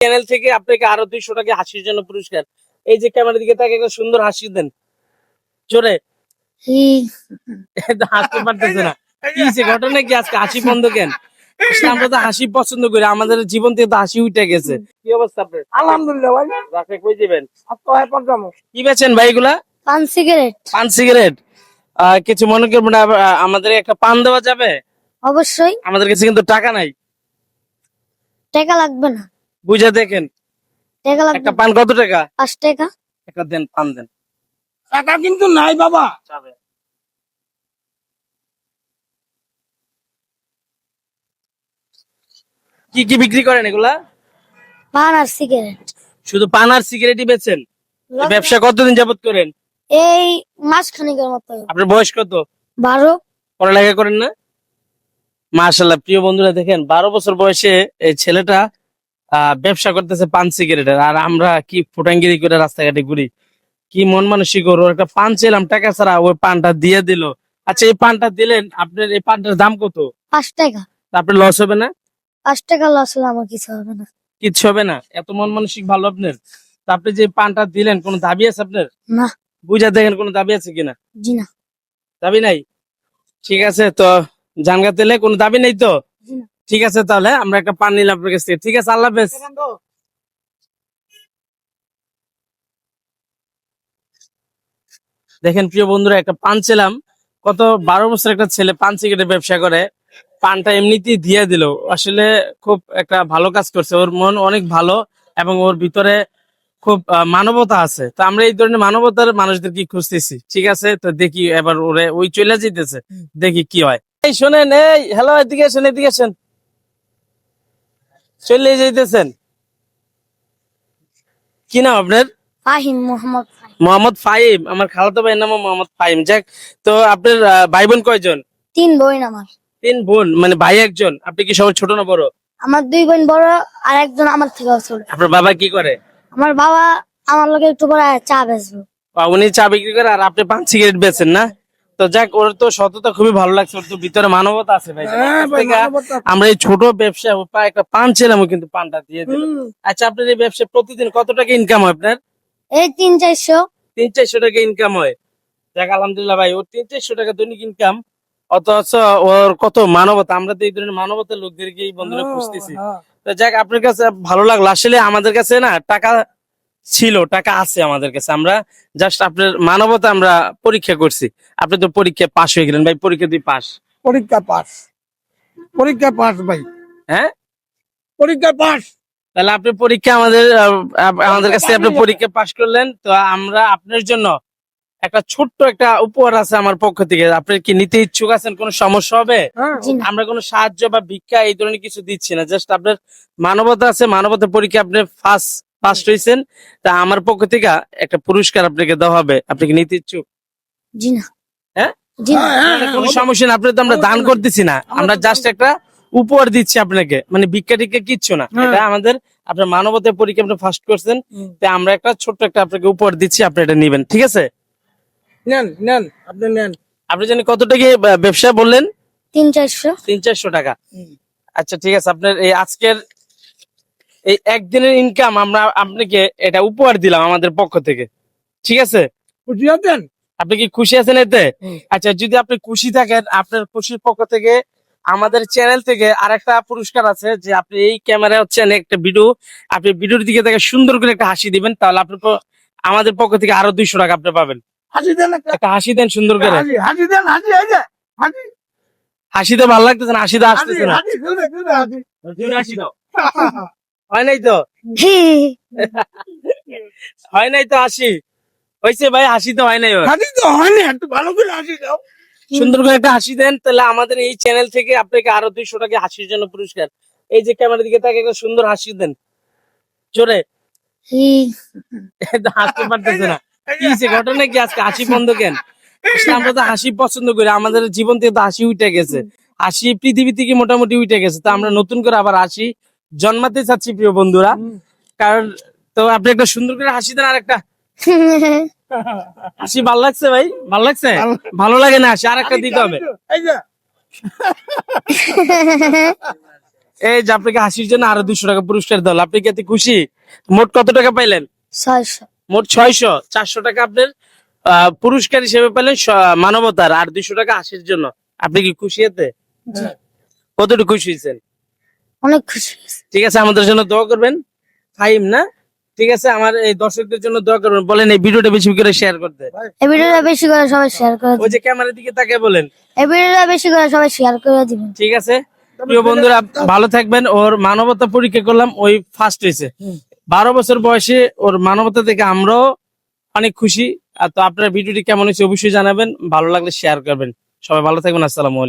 Channel থেকে আপনাকে আরো 200 টাকা হাসির জন্য পুরস্কার। এই যে ক্যামেরার দিকে তাকে একটা সুন্দর হাসি দেন জোরে। হাসতে পারতেছে না, কি হয়েছে, ঘটনা কি? আজকে হাসি বন্ধ কেন? আসলে আমরা তো হাসি পছন্দ করি, আমাদের জীবন থেকে তো হাসি উঠে গেছে। কি অবস্থা আপনার? আলহামদুলিল্লাহ ভাই। রাতে কই দিবেন? কি বেচেন ভাই এগুলা? পান সিগারেট। পান সিগারেট। কিছু মনে করবেন না, আমাদের একটা পান দেওয়া যাবে? অবশ্যই। আমাদের কাছে কিন্তু টাকা নাই। টাকা লাগবে না। বুঝে দেখেন, টাকা লাগবে একটা পান কত টাকা? 5 টাকা। একটা দেন, পান দেন। টাকা কিন্তু নাই বাবা। যাবে। কি কি বিক্রি করেন এগুলা? পান আর সিগারেট। শুধু পান আর সিগারেটই বেচেন? এই ব্যবসা কতদিন যাবত করেন? এই মাসখানেকের মতো। আপনার বয়স কত? 12। পড়ালেখা করেন না? মাশাআল্লাহ, প্রিয় বন্ধুরা দেখেন 12 বছর বয়সে এই ছেলেটা ব্যবসা করতেছে পান সিগারেটের, আর আমরা কি ফুটাঙ্গিরি করে রাস্তাঘাটে ঘুরি। কি মন মানসিক, ওর একটা পান ছিলাম টাকা ছাড়া, ওই পানটা দিয়ে দিল। আচ্ছা, এই পানটা দিলেন, আপনার এই পানটার দাম কত? 5 টাকা। আপনার লস হবে না? 5 টাকা লস হলে আমার কিছু হবে না। কিচ্ছু হবে না, এত মন মানসিক ভালো আপনার। তা আপনি যে পানটা দিলেন, কোনো দাবি আছে আপনার? না। বুঝা দেখেন কোনো দাবি আছে কিনা। জি না। দাবি নাই? ঠিক আছে, তো জানগা তেলে কোনো দাবি নেই তো? জি না। ঠিক আছে, তাহলে আমরা একটা পান নিলাম আপনার কাছ থেকে। ঠিক আছে, আল্লাহ হাফেজ। দেখেন প্রিয় বন্ধুরা, একটা পান ছিলাম, কত 12 বছর একটা ছেলে পান সিগারেটের ব্যবসা করে, পানটা এমনিতেই দিয়ে দিল। আসলে খুব একটা ভালো কাজ করছে, ওর মন অনেক ভালো এবং ওর ভিতরে খুব মানবতা আছে। তো আমরা এই ধরনের মানবতার মানুষদের কি খুঁজতেছি। ঠিক আছে, তো দেখি এবার ওরে ওই চলে যেতেছে, দেখি কি হয়। এই শোনেন, এই হ্যালো, এদিকে আসেন, এদিকে আসেন। চলে যাইতেছেন? কি নাম আপনার? ফাহিম, মোহাম্মদ ফাহিম। মোহাম্মদ ফাহিম। আমার খালাতো ভাইয়ের নাম মোহাম্মদ ফাহিম। যাক, তো আপনার ভাই বোন কয়জন? 3 বোন আমার। 3 বোন, মানে ভাই একজন। আপনি কি সবার ছোট না বড়? আমার 2 বোন বড়, আর একজন আমার থেকেও ছোট। আপনার বাবা কি করে? আমার বাবা আমার লগে একটু পরে চা বেচবো। উনি চা বিক্রি করে, আর আপনি পান সিগারেট বেচেন না? তো যাক, ওর তো সততা খুবই ভালো লাগছে, ওর তো ভিতরে মানবতা আছে ভাই। হ্যাঁ ভাই, মানবতা আছে। আমরা এই ছোট ব্যবসা একটা পান ছিলাম, কিন্তু পানটা দিয়ে দিল। আচ্ছা, আপনার এই ব্যবসায় প্রতিদিন কত টাকা ইনকাম হয় আপনার? এই 300-400। 300-400 টাকা ইনকাম হয়? যাক আলহামদুলিল্লাহ ভাই, ওর 300-400 টাকা দৈনিক ইনকাম, অথচ ওর কত মানবতা। আমরা তো এই ধরনের মানবতার লোকদেরকে এই বন্ধুরা খুঁজতেছি। তো যাক, আপনার কাছে ভালো লাগলো। আসলে আমাদের কাছে না টাকা ছিল, টাকা আছে আমাদের কাছে, আমরা জাস্ট আপনার মানবতা আমরা পরীক্ষা করছি। আপনি তো পরীক্ষা পাশ হয়ে গেলেন ভাই, পরীক্ষা দিয়ে পাস। পরীক্ষা পাস। পরীক্ষা পাস ভাই। হ্যাঁ, পরীক্ষা পাস। তাহলে আপনি পরীক্ষা আমাদের কাছে আপনি পরীক্ষা পাশ করলেন। তো আমরা আপনার জন্য একটা ছোট্ট একটা উপহার আছে আমার পক্ষ থেকে। আপনি কি নিতে ইচ্ছুক আছেন? কোনো সমস্যা হবে? জি না। আমরা কোনো সাহায্য বা ভিক্ষা এই ধরনের কিছু দিচ্ছি না, জাস্ট আপনার মানবতা আছে, মানবতা পরীক্ষা আপনি ফার্স্ট হয়েছেন, তা আমার পক্ষ থেকে একটা পুরস্কার আপনাকে দেওয়া হবে। আপনি কি নিতে ইচ্ছুক? জি না। হ্যাঁ, জি না। কোনো সমস্যা না। আপনি তো আমরা দান করতেছি না, আমরা জাস্ট একটা উপহার দিচ্ছি আপনাকে, মানে ভিক্ষা টিক্ষা কিচ্ছু না। এটা আমাদের আপনার মানবতার পরীক্ষা আপনি ফার্স্ট করছেন, তাই আমরা একটা ছোট্ট একটা আপনাকে উপহার দিচ্ছি, আপনি এটা নিবেন। ঠিক আছে, নেন নেন, আপনি নেন। আপনি জানি কত টাকা ব্যবসা বললেন? 300-400। 300-400 টাকা। আচ্ছা ঠিক আছে, আপনার এই আজকের এই একদিনের ইনকাম আমরা আপনাকে এটা উপহার দিলাম আমাদের পক্ষ থেকে। ঠিক আছে, খুশি আছেন? আপনি কি খুশি আছেন এতে? আচ্ছা, যদি আপনি খুশি থাকেন, আপনার খুশির পক্ষ থেকে আমাদের চ্যানেল থেকে আরেকটা পুরস্কার আছে, যে আপনি এই ক্যামেরা হচ্ছে একটা ভিডিও, আপনি ভিডিওর দিকে থেকে সুন্দর করে একটা হাসি দিবেন, তাহলে আপনি আমাদের পক্ষ থেকে আরো 200 টাকা আপনি পাবেন। হাসি দেন একটা। একটা হাসি দেন সুন্দর করে। হাসি, হাসি দেন, হাসি, এই যে, হাসি। হাসিতে ভালো লাগতেছে না, হাসিতে হাসি, আসতেছে না। হাসি, জোরে, জোরে হাসি। জোরে হাসি দাও। হয় নাই তো? হয় নাই তো হাসি? হয়েছে ভাই, হাসি তো হয় নাই ওর। হাসি তো হয়নি, একটু ভালো করে হাসি দাও। সুন্দর করে একটা হাসি দেন, তাহলে আমাদের এই চ্যানেল থেকে আপনাকে আরো 200 টাকা হাসির জন্য পুরস্কার। এই যে ক্যামেরার দিকে তাকে একটা সুন্দর হাসি দেন জোরে। হাসতে পারতেছে না, কি হয়েছে, ঘটনা কি? আজকে হাসি বন্ধ কেন? আসলে আমরা তো হাসি পছন্দ করি, আমাদের জীবন থেকে তো হাসি উঠে গেছে, হাসি পৃথিবী থেকে মোটামুটি উঠে গেছে। তো আমরা নতুন করে আবার হাসি জন্মাতে চাচ্ছি প্রিয় বন্ধুরা। কারণ তো আপনি একটা সুন্দর করে হাসি দেন, আর একটা হাসি। ভালো লাগছে ভাই? ভালো লাগছে? ভালো লাগে না হাসি? আর একটা দিতে হবে। এই যে, এই যে আপনাকে হাসির জন্য আরো 200 টাকা পুরস্কার দল, আপনি কি এতে খুশি? মোট কত টাকা পাইলেন? 600। মোট 600, 400 টাকা আপনার পুরস্কার হিসেবে পেলেন মানবতার, আর 200 টাকা হাসির জন্য। আপনি কি খুশি এতে? জি। কতটুকু খুশি হয়েছেন? অনেক খুশি হয়েছি। ঠিক আছে, আমাদের জন্য দোয়া করবেন। ফাহিম না? ঠিক আছে, আমার এই দর্শকদের জন্য দোয়া করবেন। বলেন এই ভিডিওটা বেশি করে শেয়ার করতে। এই ভিডিওটা বেশি করে সবাই শেয়ার করে ওই দিবেন। যে ক্যামেরার দিকে তাকিয়ে বলেন। এই ভিডিওটা বেশি করে সবাই শেয়ার করে দিবেন। ঠিক আছে প্রিয় বন্ধুরা, ভালো থাকবেন। ওর মানবতা পরীক্ষা করলাম, ওই ফার্স্ট হয়েছে। 12 বছর বয়সে ওর মানবতা থেকে আমরাও অনেক খুশি। আর তো আপনার ভিডিওটি কেমন হয়েছে অবশ্যই জানাবেন, ভালো লাগলে শেয়ার করবেন। সবাই ভালো থাকবেন, আসসালামু আলাইকুম।